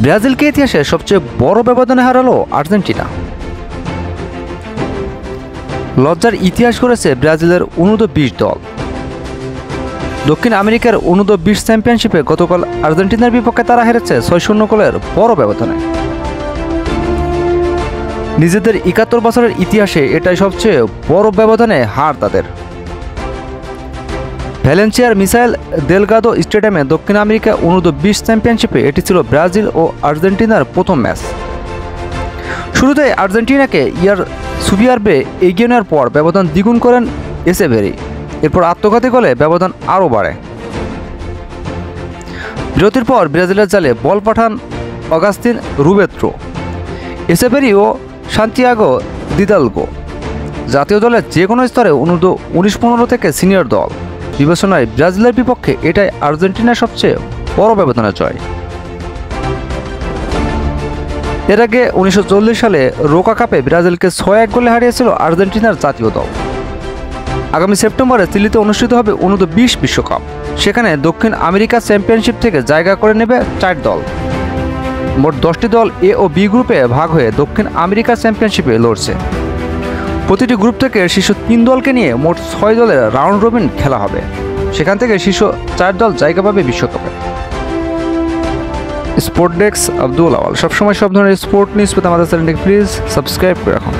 ব্রাজিলকে ইতিহাসে সবচেয়ে বড় ব্যবধানে হারালো আর্জেন্টিনা। লজ্জার ইতিহাস গড়েছে ব্রাজিলের অনূর্ধ্ব-20 দল। দক্ষিণ আমেরিকার অনূর্ধ্ব-20 চ্যাম্পিয়নশিপে গতকাল আর্জেন্টিনার বিপক্ষে তারা হেরেছে 6-0 গোলের বড় ব্যবধানে। নিজেদের 71 বছরের ইতিহাসে এটাই সবচেয়ে বড় ব্যবধানে হার তাদের। ভ্যালেন্সিয়ার মিসাইল দেলগাদো স্টেডিয়ামে দক্ষিণ আমেরিকা অনূর্ধ্ব-20 চ্যাম্পিয়নশিপে এটি ছিল ব্রাজিল ও আর্জেন্টিনার প্রথম ম্যাচ। শুরুতে আর্জেন্টিনাকে সুবিয়ারবে এগিয়ে নেওয়ার পর ব্যবধান দ্বিগুণ করেন এসেভেরি। এরপর আত্মঘাতী গোলে ব্যবধান আরও বাড়ে। বিরতির পর ব্রাজিলের জালে বল পাঠান অগাস্তিন রুবেত্রো, এসেভেরি ও সান্তিয়াগো দিদালগো। জাতীয় দলের যে কোনো স্তরে অনূর্ধ্ব-19-15 থেকে সিনিয়র দল বিবেচনায় ব্রাজিলের বিপক্ষে এটাই আর্জেন্টিনার সবচেয়ে বড় ব্যবধানের জয়। এর আগে 1940 সালে রোকা কাপে ব্রাজিলকে 6-1 গোলে হারিয়েছিল আর্জেন্টিনার জাতীয় দল। আগামী সেপ্টেম্বরে চিলিতে অনুষ্ঠিত হবে অনূর্ধ্ব-20 বিশ্বকাপ। সেখানে দক্ষিণ আমেরিকা চ্যাম্পিয়নশিপ থেকে জায়গা করে নেবে 4 দল। মোট 10টি দল এ ও বি গ্রুপে ভাগ হয়ে দক্ষিণ আমেরিকা চ্যাম্পিয়নশিপে লড়ছে। প্রতিটি গ্রুপ থেকে শীর্ষ 3 দলকে নিয়ে মোট 6 দলের রাউন্ড রবিন খেলা হবে। সেখান থেকে শীর্ষ 4 দল জায়গা পাবে বিশ্বকাপে। স্পোর্ট ডেস্ক আব্দুল আওয়াল। সবসময় সব ধরনের স্পোর্ট নিউজ পেতে আমাদের চ্যানেলটিকে প্লিজ সাবস্ক্রাইব করে রাখুন।